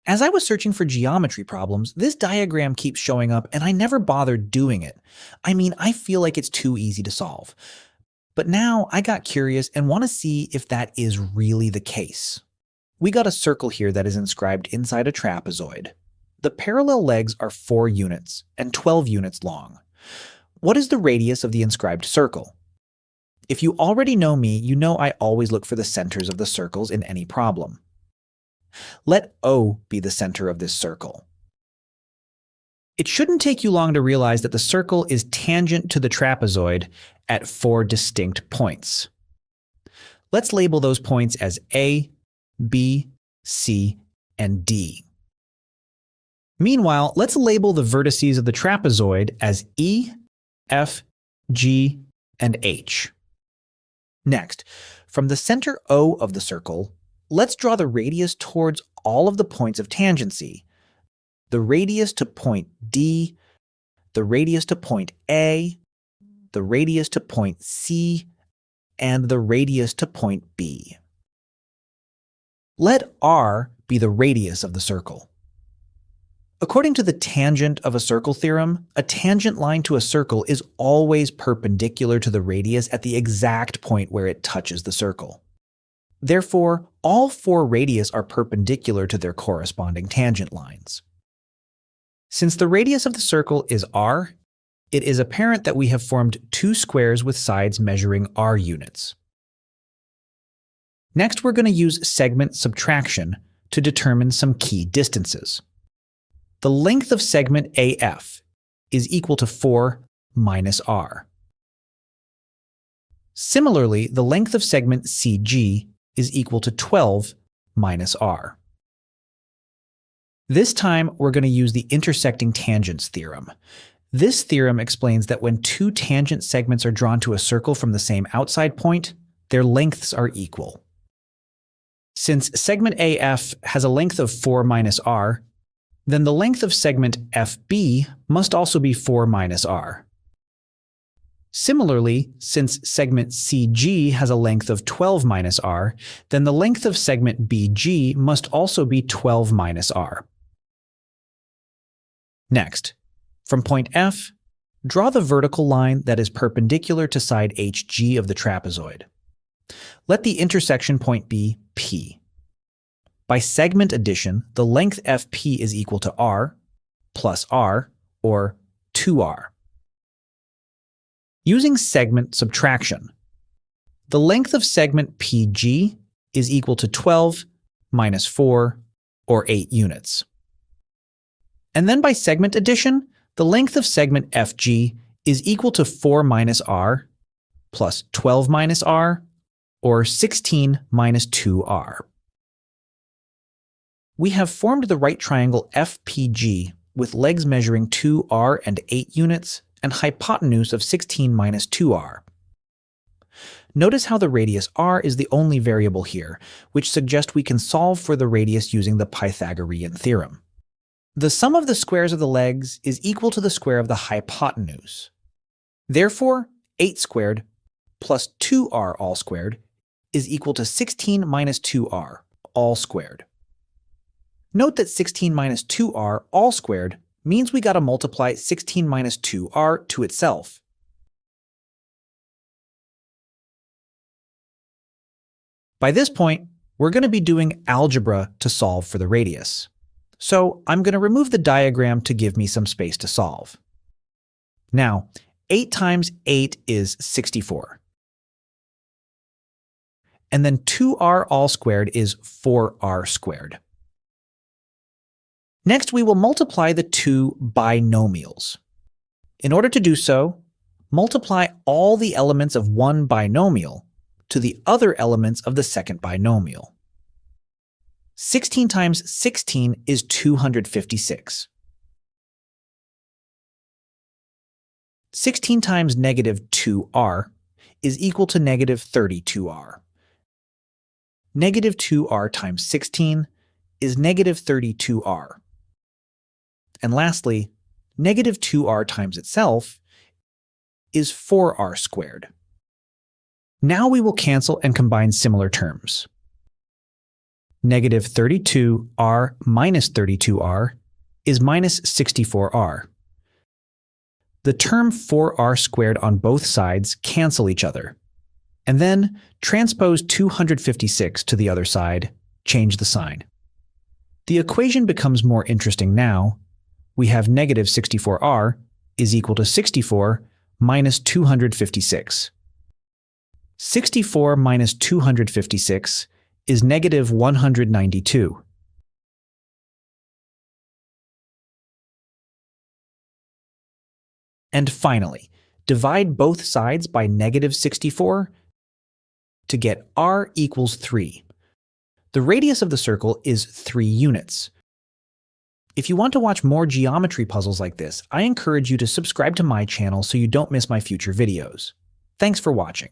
As I was searching for geometry problems, this diagram keeps showing up and I never bothered doing it. I mean, I feel like it's too easy to solve. But now I got curious and want to see if that is really the case. We got a circle here that is inscribed inside a trapezoid. The parallel legs are 4 units and 12 units long. What is the radius of the inscribed circle? If you already know me, you know I always look for the centers of the circles in any problem. Let O be the center of this circle. It shouldn't take you long to realize that the circle is tangent to the trapezoid at 4 distinct points. Let's label those points as A, B, C, and D. Meanwhile, let's label the vertices of the trapezoid as E, F, G, and H. Next, from the center O of the circle, let's draw the radius towards all of the points of tangency. The radius to point D, the radius to point A, the radius to point C, and the radius to point B. Let R be the radius of the circle. According to the tangent of a circle theorem, a tangent line to a circle is always perpendicular to the radius at the exact point where it touches the circle. Therefore, all 4 radius are perpendicular to their corresponding tangent lines. Since the radius of the circle is r, it is apparent that we have formed 2 squares with sides measuring r units. Next, we're going to use segment subtraction to determine some key distances. The length of segment AF is equal to 4 minus r. Similarly, the length of segment CG is equal to 12 minus r. This time, we're going to use the intersecting tangents theorem. This theorem explains that when 2 tangent segments are drawn to a circle from the same outside point, their lengths are equal. Since segment AF has a length of 4 minus r, then the length of segment FB must also be 4 minus r. Similarly, since segment CG has a length of 12 minus r, then the length of segment BG must also be 12 minus r. Next, from point F, draw the vertical line that is perpendicular to side HG of the trapezoid. Let the intersection point be P. By segment addition, the length FP is equal to r plus r, or 2r. Using segment subtraction, the length of segment PG is equal to 12 minus 4, or 8 units. And then by segment addition, the length of segment FG is equal to 4 minus r plus 12 minus r, or 16 minus 2r. We have formed the right triangle FPG with legs measuring 2r and 8 units and hypotenuse of 16 minus 2r. Notice how the radius r is the only variable here, which suggests we can solve for the radius using the Pythagorean theorem. The sum of the squares of the legs is equal to the square of the hypotenuse. Therefore, 8 squared plus 2r all squared is equal to 16 minus 2r all squared. Note that 16 minus 2r all squared means we gotta multiply 16 minus 2r to itself. By this point, we're going to be doing algebra to solve for the radius. So I'm going to remove the diagram to give me some space to solve. Now, 8 times 8 is 64. And then 2r all squared is 4r squared. Next, we will multiply the 2 binomials. In order to do so, multiply all the elements of one binomial to the other elements of the second binomial. 16 times 16 is 256. 16 times negative 2r is equal to negative 32r. Negative 2r times 16 is negative 32r. And lastly, negative 2r times itself is 4r squared. Now we will cancel and combine similar terms. Negative 32r minus 32r is minus 64r. The term 4r squared on both sides cancel each other. And then transpose 256 to the other side, change the sign. The equation becomes more interesting now. We have negative 64r is equal to 64 minus 256. 64 minus 256 is negative 192. And finally, divide both sides by negative 64 to get r equals 3. The radius of the circle is 3 units. If you want to watch more geometry puzzles like this, I encourage you to subscribe to my channel so you don't miss my future videos. Thanks for watching.